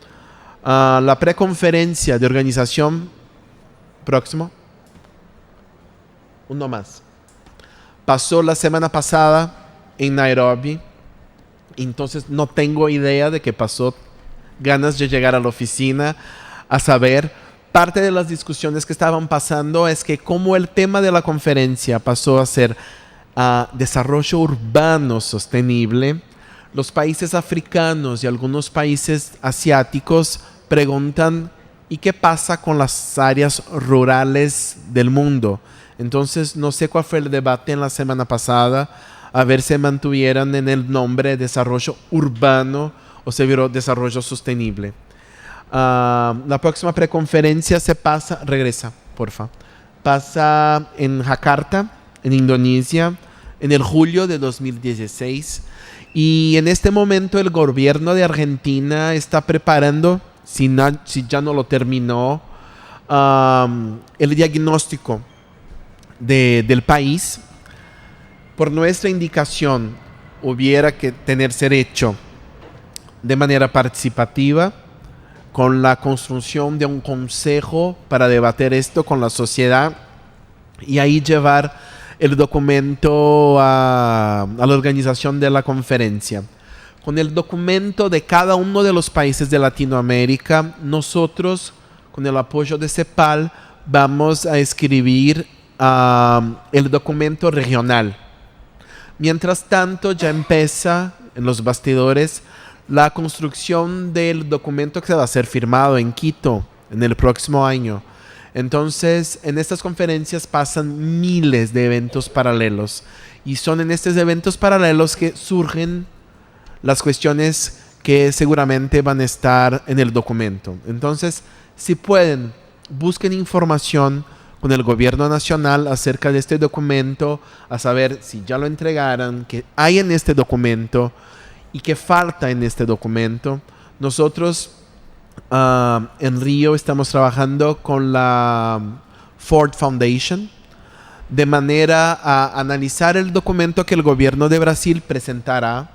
La preconferencia de organización próximo. Uno más. Pasó la semana pasada en Nairobi. Entonces no tengo idea de qué pasó. Ganas de llegar a la oficina a saber. Parte de las discusiones que estaban pasando es que como el tema de la conferencia pasó a ser desarrollo urbano sostenible, los países africanos y algunos países asiáticos preguntan ¿y qué pasa con las áreas rurales del mundo? Entonces no sé cuál fue el debate en la semana pasada, a ver si mantuvieran en el nombre desarrollo urbano o se vio desarrollo sostenible. La próxima preconferencia pasa en Jakarta, en Indonesia, en el julio de 2016. Y en este momento el gobierno de Argentina está preparando, si ya no lo terminó, el diagnóstico del país. Por nuestra indicación, hubiera que tenerse hecho de manera participativa, con la construcción de un consejo para debatir esto con la sociedad y ahí llevar el documento a la organización de la conferencia. Con el documento de cada uno de los países de Latinoamérica, nosotros, con el apoyo de CEPAL, vamos a escribir el documento regional. Mientras tanto, ya empieza en los bastidores la construcción del documento que va a ser firmado en Quito en el próximo año. Entonces, en estas conferencias pasan miles de eventos paralelos y son en estos eventos paralelos que surgen las cuestiones que seguramente van a estar en el documento. Entonces, si pueden, busquen información con el gobierno nacional acerca de este documento, a saber si ya lo entregaron, qué hay en este documento y qué falta en este documento. Nosotros en Río estamos trabajando con la Ford Foundation de manera a analizar el documento que el gobierno de Brasil presentará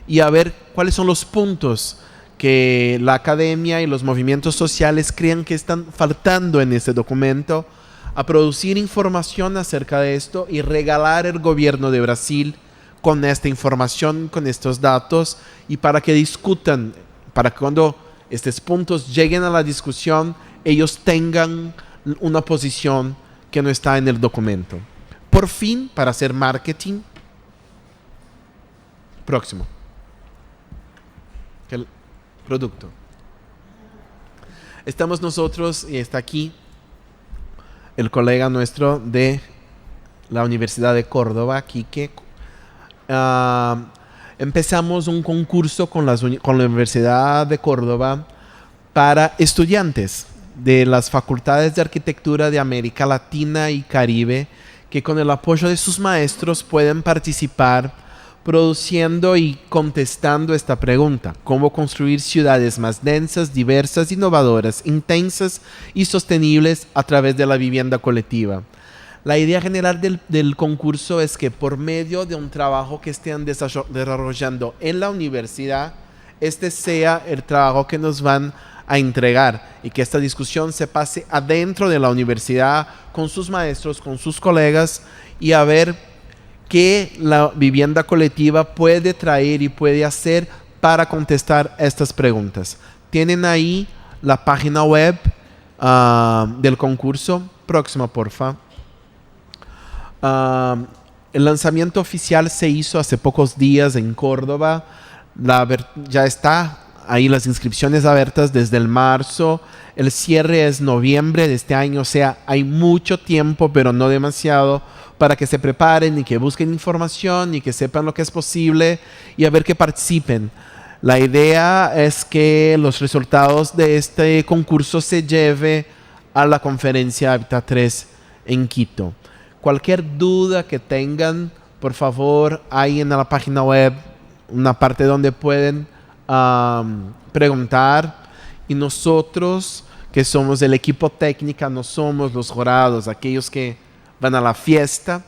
y a ver cuáles son los puntos que la academia y los movimientos sociales creen que están faltando en este documento, a producir información acerca de esto y regalar el gobierno de Brasil con esta información, con estos datos y para que discutan para que cuando estos puntos lleguen a la discusión, ellos tengan una posición que no está en el documento. Por fin, para hacer marketing, próximo. El producto. Estamos nosotros, y está aquí el colega nuestro de la Universidad de Córdoba, Quique. Empezamos un concurso con la Universidad de Córdoba para estudiantes de las facultades de arquitectura de América Latina y Caribe, que con el apoyo de sus maestros pueden participar produciendo y contestando esta pregunta: ¿cómo construir ciudades más densas, diversas, innovadoras, intensas y sostenibles a través de la vivienda colectiva? La idea general del concurso es que por medio de un trabajo que estén desarrollando en la universidad, este sea el trabajo que nos van a entregar, y que esta discusión se pase adentro de la universidad con sus maestros, con sus colegas, y a ver qué la vivienda colectiva puede traer y puede hacer para contestar estas preguntas. Tienen ahí la página web del concurso. Próxima, porfa. El lanzamiento oficial se hizo hace pocos días en Córdoba. Ya está ahí las inscripciones abiertas desde el marzo. El cierre es noviembre de este año, o sea, hay mucho tiempo, pero no demasiado, para que se preparen y que busquen información y que sepan lo que es posible y a ver que participen. La idea es que los resultados de este concurso se lleve a la conferencia Habitat 3 en Quito. Cualquier duda que tengan, por favor, hay en la página web una parte donde pueden preguntar, y nosotros, que somos el equipo técnico, no somos los jurados, aquellos que van a la fiesta,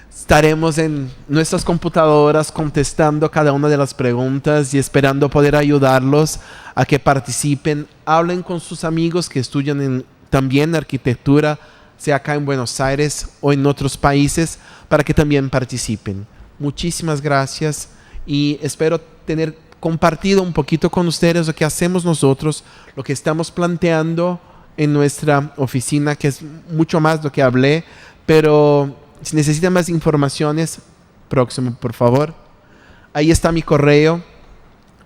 estaremos en nuestras computadoras contestando cada una de las preguntas y esperando poder ayudarlos a que participen. Hablen con sus amigos que estudian también arquitectura, sea acá en Buenos Aires o en otros países, para que también participen. Muchísimas gracias, y espero tener compartido un poquito con ustedes lo que hacemos nosotros, lo que estamos planteando en nuestra oficina, que es mucho más de lo que hablé, pero si necesitan más informaciones, próximo, por favor. Ahí está mi correo.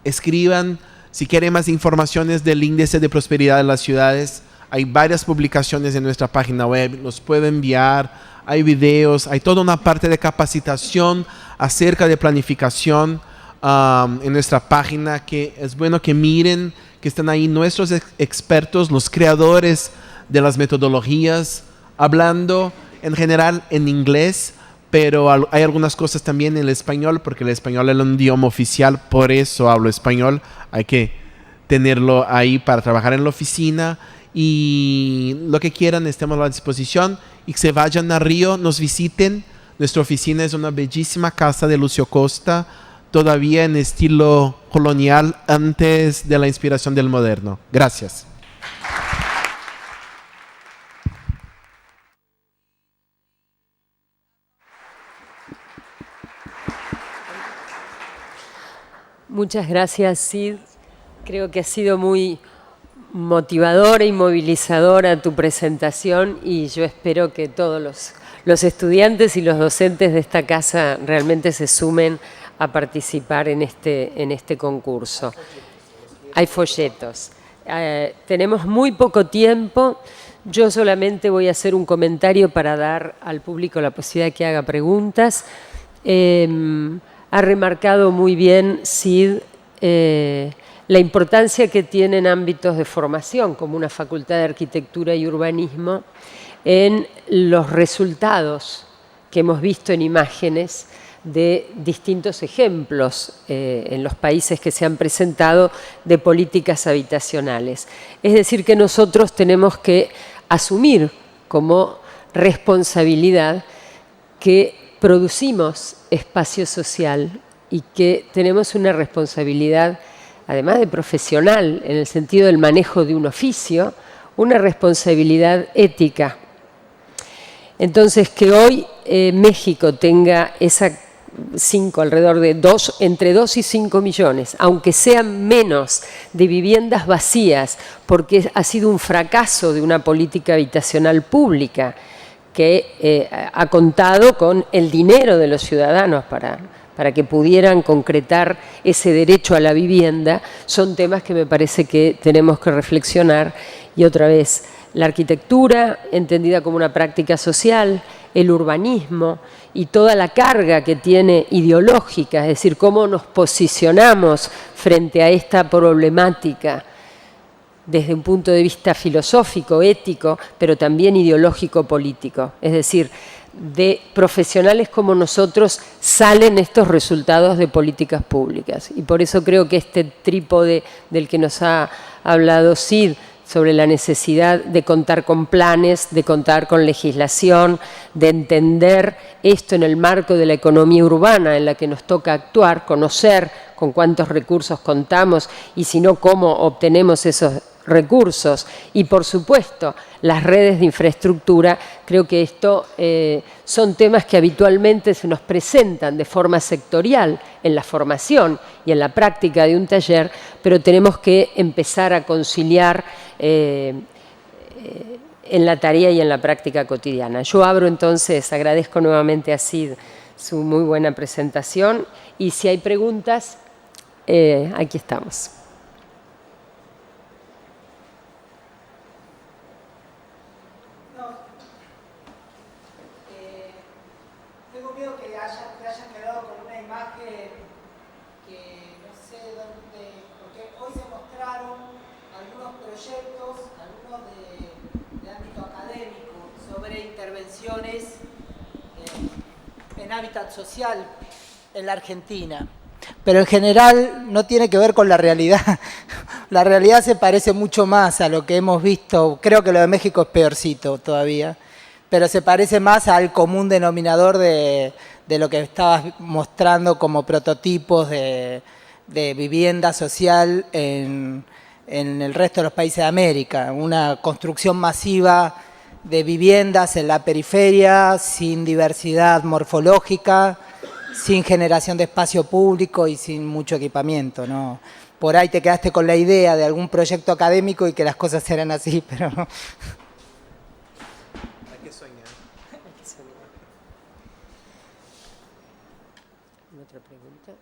Escriban si quieren más informaciones del índice de prosperidad de las ciudades. Hay varias publicaciones en nuestra página web, los puedo enviar. Hay videos, hay toda una parte de capacitación acerca de planificación en nuestra página, que es bueno que miren, que están ahí nuestros expertos, los creadores de las metodologías, hablando en general en inglés, pero hay algunas cosas también en el español, porque el español es un idioma oficial, por eso hablo español. Hay que tenerlo ahí para trabajar en la oficina, y lo que quieran estemos a la disposición, y que se vayan a Río, nos visiten. Nuestra oficina es una bellísima casa de Lucio Costa, todavía en estilo colonial, antes de la inspiración del moderno. Gracias. Muchas gracias, Sid. Creo que ha sido muy motivadora y movilizadora tu presentación, y yo espero que todos los estudiantes y los docentes de esta casa realmente se sumen a participar en este concurso. Hay folletos. Tenemos muy poco tiempo. Yo solamente voy a hacer un comentario para dar al público la posibilidad de que haga preguntas. Ha remarcado muy bien, Sid, la importancia que tienen ámbitos de formación, como una facultad de arquitectura y urbanismo, en los resultados que hemos visto en imágenes de distintos ejemplos en los países que se han presentado de políticas habitacionales. Es decir, que nosotros tenemos que asumir como responsabilidad que producimos espacio social y que tenemos una responsabilidad, además de profesional, en el sentido del manejo de un oficio, una responsabilidad ética. Entonces, que hoy México tenga esa alrededor de entre 2 y 5 millones, aunque sean menos, de viviendas vacías, porque ha sido un fracaso de una política habitacional pública que ha contado con el dinero de los ciudadanos para que pudieran concretar ese derecho a la vivienda, son temas que me parece que tenemos que reflexionar. Y otra vez, la arquitectura entendida como una práctica social, el urbanismo y toda la carga que tiene ideológica, es decir, cómo nos posicionamos frente a esta problemática desde un punto de vista filosófico, ético, pero también ideológico-político. Es decir, de profesionales como nosotros salen estos resultados de políticas públicas. Y por eso creo que este trípode del que nos ha hablado Sid, sobre la necesidad de contar con planes, de contar con legislación, de entender esto en el marco de la economía urbana en la que nos toca actuar, conocer con cuántos recursos contamos y si no, cómo obtenemos esos recursos. Y por supuesto, las redes de infraestructura, creo que esto son temas que habitualmente se nos presentan de forma sectorial en la formación y en la práctica de un taller, pero tenemos que empezar a conciliar en la tarea y en la práctica cotidiana. Yo abro entonces, agradezco nuevamente a Sid su muy buena presentación y si hay preguntas, aquí estamos. Tengo miedo que te hayas quedado con una imagen que no sé dónde, porque hoy se mostraron algunos proyectos, algunos de ámbito académico, sobre intervenciones en hábitat social en la Argentina. Pero en general no tiene que ver con la realidad. La realidad se parece mucho más a lo que hemos visto. Creo que lo de México es peorcito todavía. Pero se parece más al común denominador de lo que estabas mostrando como prototipos de vivienda social en el resto de los países de América. Una construcción masiva de viviendas en la periferia, sin diversidad morfológica, sin generación de espacio público y sin mucho equipamiento, ¿no? Por ahí te quedaste con la idea de algún proyecto académico y que las cosas eran así, pero no. ¿Otra pregunta?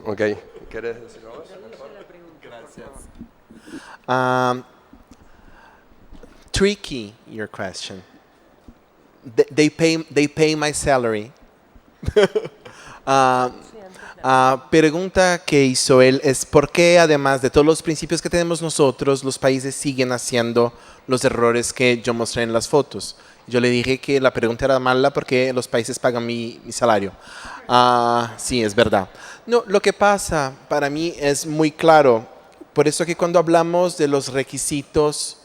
Ok, ¿querés decirlo vos? Gracias. Tricky, your question. They pay my salary. Pregunta que hizo él es ¿por qué además de todos los principios que tenemos nosotros, los países siguen haciendo los errores que yo mostré en las fotos? Yo le dije que la pregunta era mala porque los países pagan mi salario. Sí, es verdad. No, lo que pasa para mí es muy claro. Por eso que cuando hablamos de los requisitos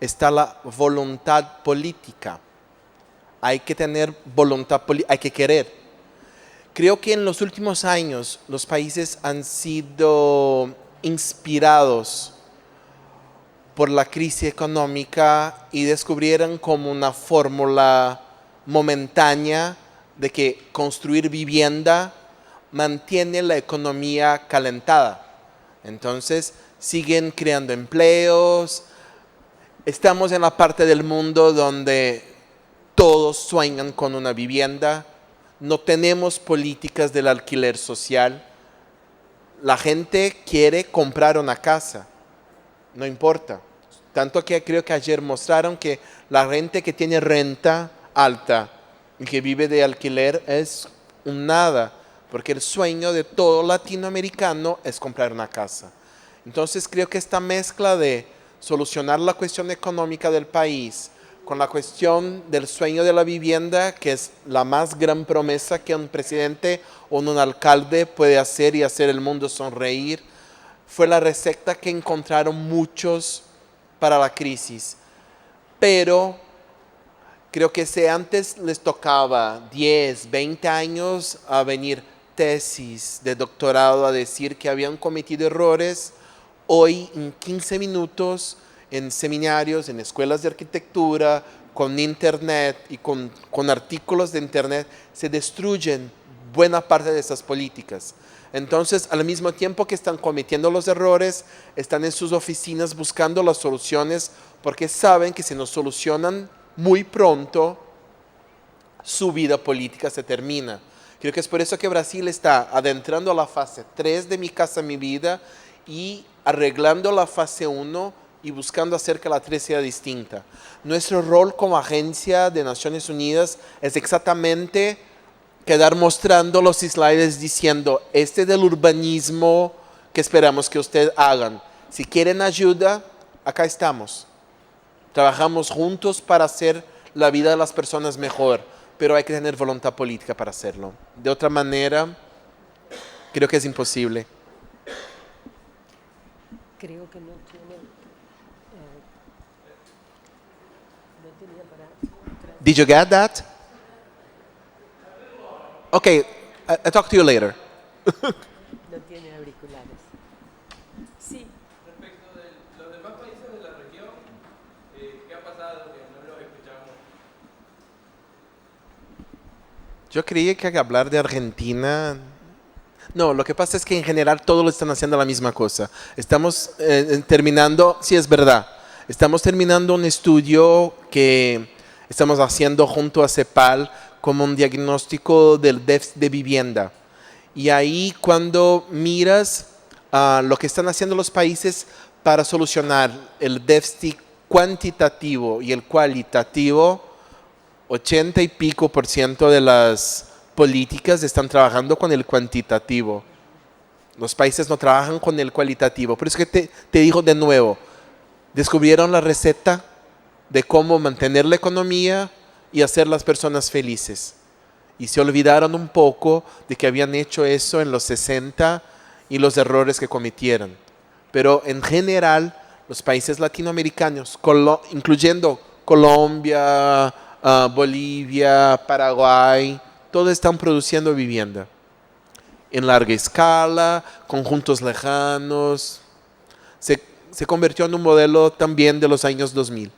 está la voluntad política. Hay que tener voluntad política, hay que querer. Creo que en los últimos años los países han sido inspirados por la crisis económica y descubrieron como una fórmula momentánea de que construir vivienda mantiene la economía calentada. Entonces siguen creando empleos. Estamos en la parte del mundo donde todos sueñan con una vivienda. No tenemos políticas del alquiler social. La gente quiere comprar una casa. no importa. Tanto que creo que ayer mostraron que la gente que tiene renta alta y que vive de alquiler es un nada, porque el sueño de todo latinoamericano es comprar una casa. Entonces creo que esta mezcla de solucionar la cuestión económica del país con la cuestión del sueño de la vivienda, que es la más gran promesa que un presidente o un alcalde puede hacer y hacer el mundo sonreír, fue la receta que encontraron muchos para la crisis. Pero creo que si antes les tocaba 10, 20 años a venir tesis de doctorado a decir que habían cometido errores, hoy en 15 minutos en seminarios, en escuelas de arquitectura, con internet y con artículos de internet, se destruyen buena parte de esas políticas. Entonces, al mismo tiempo que están cometiendo los errores, están en sus oficinas buscando las soluciones porque saben que si no solucionan muy pronto, su vida política se termina. Creo que es por eso que Brasil está adentrando a la fase 3 de Mi Casa Mi Vida y arreglando la fase 1 y buscando hacer que la 3 sea distinta. Nuestro rol como agencia de Naciones Unidas es exactamente quedar mostrando los slides diciendo, este es el urbanismo que esperamos que ustedes hagan. Si quieren ayuda, acá estamos. Trabajamos juntos para hacer la vida de las personas mejor, pero hay que tener voluntad política para hacerlo. De otra manera, creo que es imposible. Creo que no tiene para... Did you get that? Okay, I'll talk to you later. No tiene auriculares. Sí. Respecto de los demás países de la región, ¿qué ha pasado que no los escuchamos? Yo creía que hablar de Argentina... No, lo que pasa es que en general todos lo están haciendo la misma cosa. Estamos terminando, sí es verdad, estamos terminando un estudio que estamos haciendo junto a CEPAL como un diagnóstico del déficit de vivienda. Y ahí cuando miras lo que están haciendo los países para solucionar el déficit cuantitativo y el cualitativo, 80 y pico % de las políticas están trabajando con el cuantitativo. Los países no trabajan con el cualitativo. Por eso que te digo de nuevo, descubrieron la receta de cómo mantener la economía y hacer las personas felices. Y se olvidaron un poco de que habían hecho eso en los 60 y los errores que cometieron. Pero en general, los países latinoamericanos, incluyendo Colombia, Bolivia, Paraguay, todos están produciendo vivienda. En larga escala, conjuntos lejanos. Se convirtió en un modelo también de los años 2000.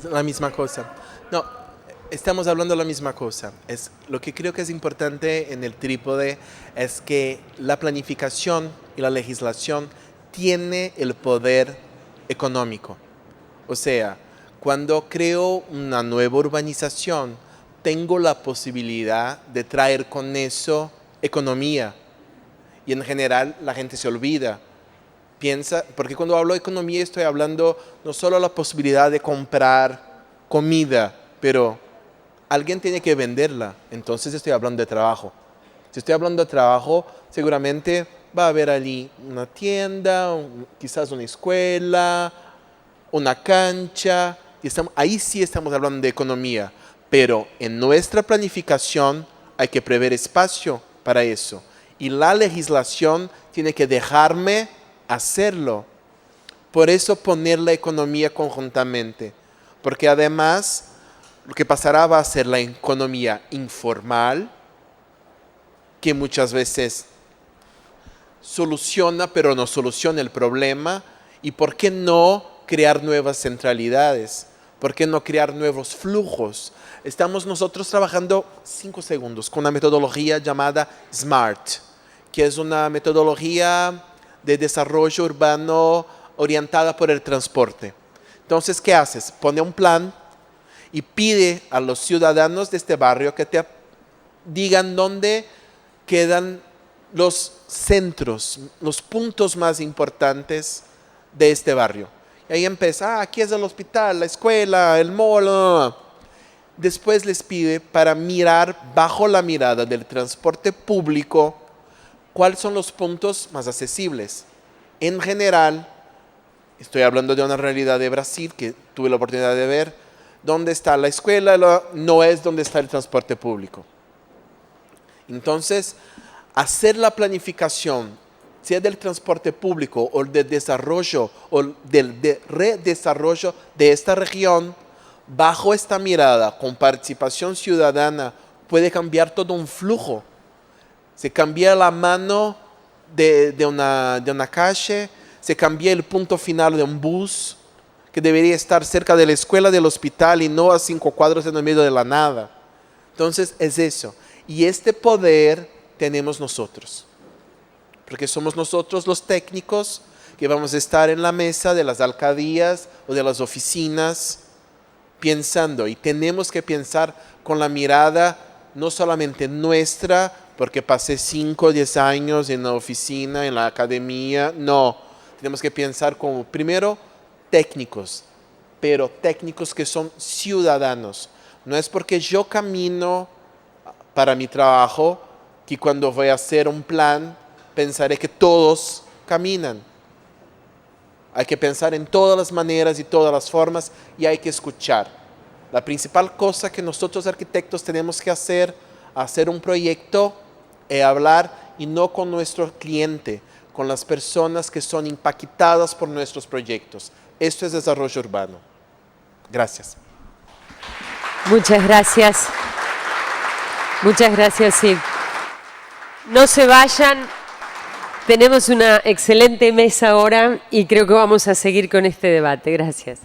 La misma cosa. No, estamos hablando de la misma cosa. Lo que creo que es importante en el trípode es que la planificación y la legislación tiene el poder económico. O sea, cuando creo una nueva urbanización, tengo la posibilidad de traer con eso economía. Y en general la gente se olvida. Piensa, porque cuando hablo de economía estoy hablando no solo de la posibilidad de comprar comida, pero alguien tiene que venderla. Entonces estoy hablando de trabajo. Si estoy hablando de trabajo, seguramente va a haber allí una tienda, quizás una escuela, una cancha. Y ahí sí estamos hablando de economía. Pero en nuestra planificación hay que prever espacio para eso. Y la legislación tiene que dejarme hacerlo. Por eso poner la economía conjuntamente. Porque además lo que pasará va a ser la economía informal, que muchas veces soluciona pero no soluciona el problema. ¿Y por qué no crear nuevas centralidades? ¿Por qué no crear nuevos flujos? Estamos nosotros trabajando 5 segundos con una metodología llamada SMART, que es una metodología de desarrollo urbano orientada por el transporte. Entonces, ¿qué haces? Pone un plan y pide a los ciudadanos de este barrio que te digan dónde quedan los centros, los puntos más importantes de este barrio. Y ahí empieza, aquí es el hospital, la escuela, el mall. Después les pide para mirar bajo la mirada del transporte público cuáles son los puntos más accesibles. En general, estoy hablando de una realidad de Brasil que tuve la oportunidad de ver, donde está la escuela no es donde está el transporte público. Entonces, hacer la planificación, sea del transporte público o del desarrollo o del redesarrollo de esta región, bajo esta mirada, con participación ciudadana, puede cambiar todo un flujo. Se cambia la mano de una calle, se cambia el punto final de un bus, que debería estar cerca de la escuela, del hospital y no a 5 cuadros en el medio de la nada. Entonces es eso. Y este poder tenemos nosotros. Porque somos nosotros los técnicos que vamos a estar en la mesa de las alcaldías o de las oficinas pensando. Y tenemos que pensar con la mirada no solamente nuestra, porque pasé 5 o 10 años en la oficina, en la academia. No, tenemos que pensar como primero técnicos, pero técnicos que son ciudadanos. No es porque yo camino para mi trabajo que cuando voy a hacer un plan pensaré que todos caminan. Hay que pensar en todas las maneras y todas las formas y hay que escuchar. La principal cosa que nosotros arquitectos tenemos que hacer un proyecto es hablar y no con nuestro cliente, con las personas que son impactadas por nuestros proyectos. Esto es desarrollo urbano. Gracias. Muchas gracias. Muchas gracias, Sid. No se vayan. Tenemos una excelente mesa ahora y creo que vamos a seguir con este debate. Gracias.